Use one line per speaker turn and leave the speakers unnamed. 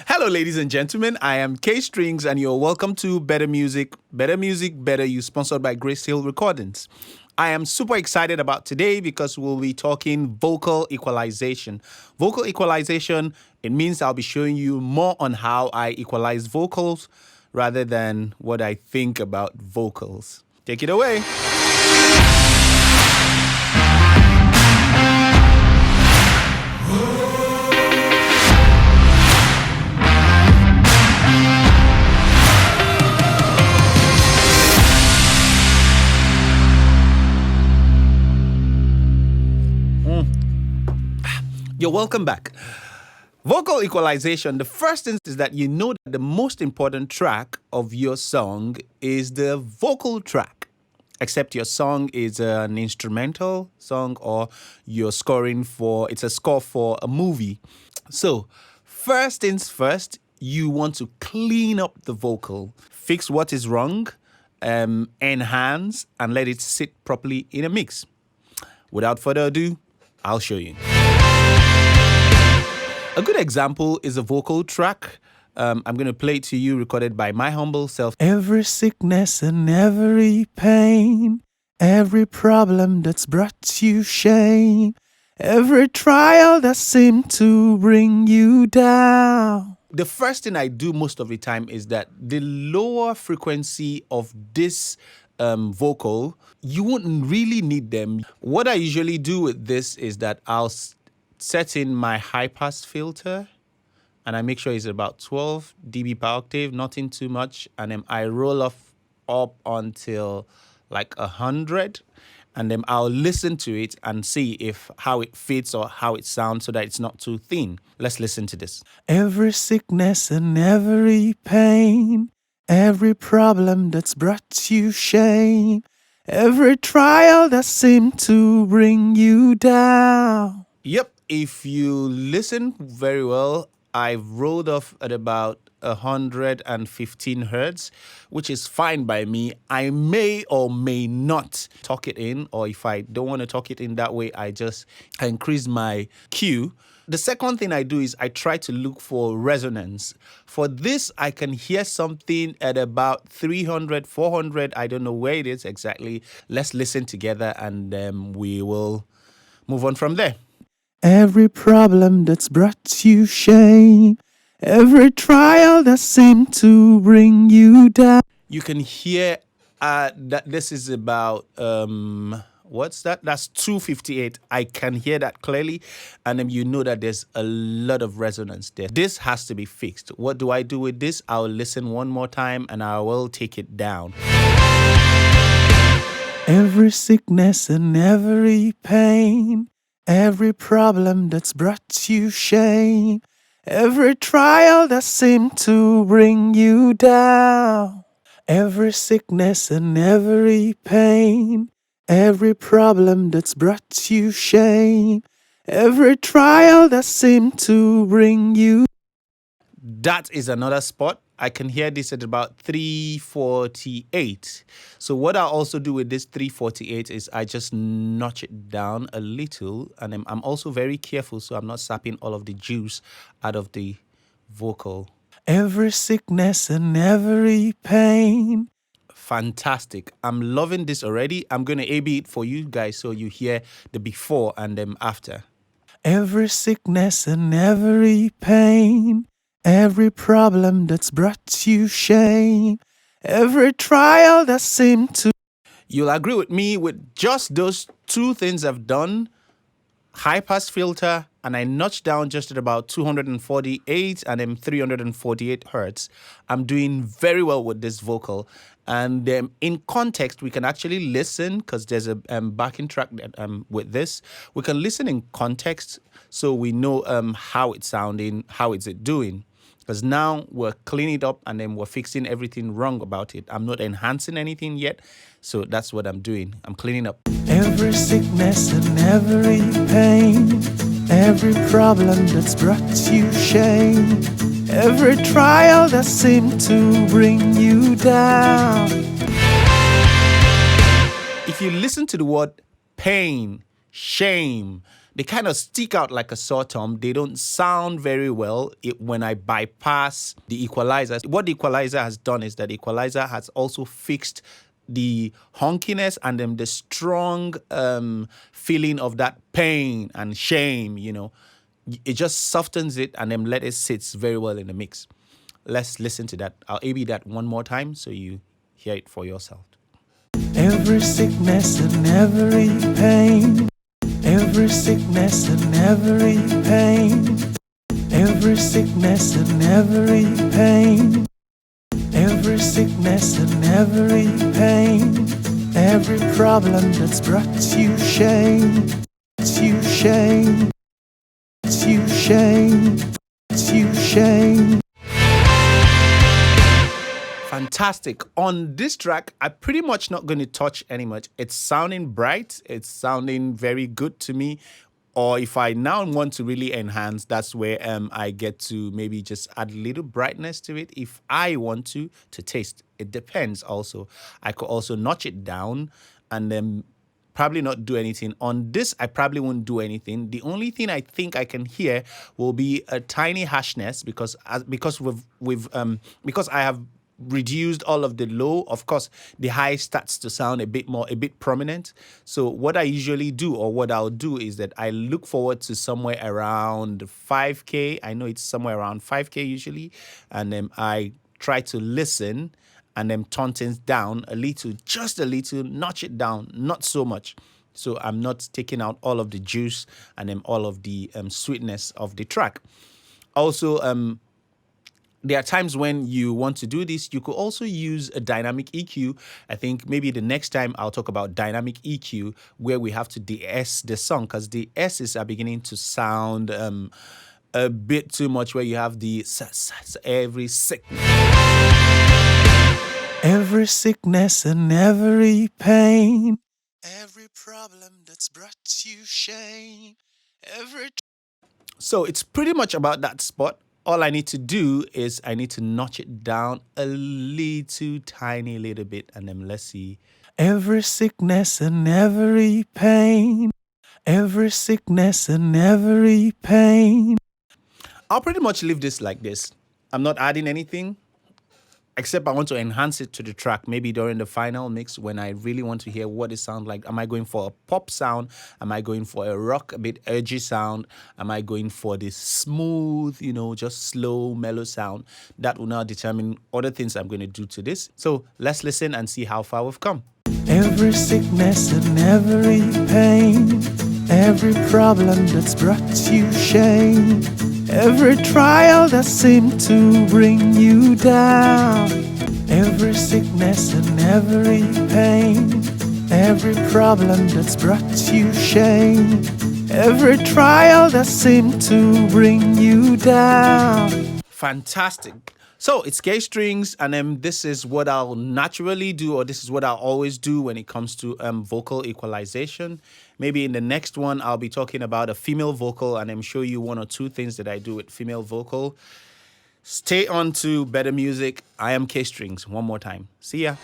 Hello, ladies and gentlemen. I am Kaystrings, and you're welcome to Better Music, Better You, sponsored by Grace Hill Recordings. I am super excited about today because we'll be talking vocal equalization. Vocal equalization, it means I'll be showing you more on how I equalize vocals rather than what I think about vocals. Take it away. You're welcome back. Vocal equalization, the first thing is that you know that the most important track of your song is the vocal track. Except your song is an instrumental song or you're scoring for, it's a score for a movie. So, first things first, you want to clean up the vocal. Fix what is wrong, enhance, and let it sit properly in a mix. Without further ado, I'll show you. A good example is a vocal track. I'm going to play it to you, recorded by my humble self. Every sickness and every pain, every problem that's brought you shame, every trial that seemed to bring you down. The first thing I do most of the time is that the lower frequency of this vocal, you wouldn't really need them. What I usually do with this is that I'll set in my high pass filter and I make sure it's about 12 dB per octave, nothing too much, and then I roll off up until like 100, and then I'll listen to it and see if how it fits or how it sounds so that it's not too thin. Let's listen to this. Every sickness and every pain, every problem that's brought you shame, every trial that seemed to bring you down. Yep. If you listen very well, I've rolled off at about 115 hertz, which is fine by me. I may or may not tuck it in, or if I don't want to tuck it in that way, I increase my Q. The second thing I do is I try to look for resonance. For this, I can hear something at about 300, 400. I don't know where it is exactly. Let's listen together and we will move on from there. Every problem that's brought you shame, every trial that seemed to bring you down. You can hear that this is about, what's that? That's 258. I can hear that clearly. And then you know that there's a lot of resonance there. This has to be fixed. What do I do with this? I'll listen one more time and I will take it down. Every sickness and every pain, every problem that's brought you shame, every trial that seemed to bring you down, every sickness and every pain, every problem that's brought you shame, every trial that seemed to bring you. That is another spot. I can hear this at about 348. So what I also do with this 348 is I just notch it down a little, and I'm also very careful so I'm not sapping all of the juice out of the vocal. Every sickness and every pain. Fantastic. I'm loving this already. I'm going to A-B it for you guys so you hear the before and then after. Every sickness and every pain, every problem that's brought you shame, every trial that seemed to. You'll agree with me with just those two things I've done. High pass filter, and I notched down just at about 248 and then 348 hertz. I'm doing very well with this vocal. And in context, we can actually listen because there's a backing track that, with this. We can listen in context so we know how it's sounding, how is it doing. Because now we're cleaning it up and then we're fixing everything wrong about it. I'm not enhancing anything yet, so that's what I'm doing. I'm cleaning up. Every sickness and every pain, every problem that's brought you shame, every trial that seemed to bring you down. If you listen to the word pain, shame, they kind of stick out like a sore thumb. They don't sound very well when I bypass the equalizer. What the equalizer has done is that the equalizer has also fixed the honkiness and then the strong feeling of that pain and shame, you know. It just softens it and then let it sit very well in the mix. Let's listen to that. I'll A-B that one more time so you hear it for yourself.
Every sickness and every pain, every sickness and every pain, every sickness and every pain, every sickness and every pain, every problem that's brought you shame, you shame, you shame, you shame.
Fantastic. On this track, I'm pretty much not going to touch any much. It's sounding bright. It's sounding very good to me. Or if I now want to really enhance, that's where I get to maybe just add a little brightness to it if I want to taste. It depends also. I could also notch it down and then probably not do anything. On this, I probably won't do anything. The only thing I think I can hear will be a tiny harshness because I have reduced all of the low. Of course, the high starts to sound a bit prominent. So what I usually do, or what I'll do, is that I look forward to somewhere around 5K. I know it's somewhere around 5K usually, and then I try to listen and then turn things down a little, just a little, notch it down, not so much. So I'm not taking out all of the juice and then all of the sweetness of the track. Also, there are times when you want to do this. You could also use a dynamic EQ. I think maybe the next time I'll talk about dynamic EQ, where we have to de-S the song, because the S's are beginning to sound a bit too much, where you have the every sickness.
Every sickness and every pain, every problem that's brought you shame,
So it's pretty much about that spot. All I need to do is I need to notch it down a little tiny little bit, and then let's see.
Every sickness and every pain, every sickness and every pain.
I'll pretty much leave this like this. I'm not adding anything, except I want to enhance it to the track, maybe during the final mix when I really want to hear what it sounds like. Am I going for a pop sound? Am I going for a rock, a bit edgy sound? Am I going for this smooth, you know, just slow, mellow sound? That will now determine other things I'm going to do to this. So let's listen and see how far we've come.
Every sickness and every pain, every problem that's brought you shame, every trial that seemed to bring you down, every sickness and every pain, every problem that's brought you shame, every trial that seemed to bring you down.
Fantastic. So it's Kaystrings, and this is what I'll naturally do, or this is what I'll always do when it comes to vocal equalization. Maybe in the next one, I'll be talking about a female vocal, and I'm show you one or two things that I do with female vocal. Stay on to Bettermusic. I am Kaystrings. One more time. See ya.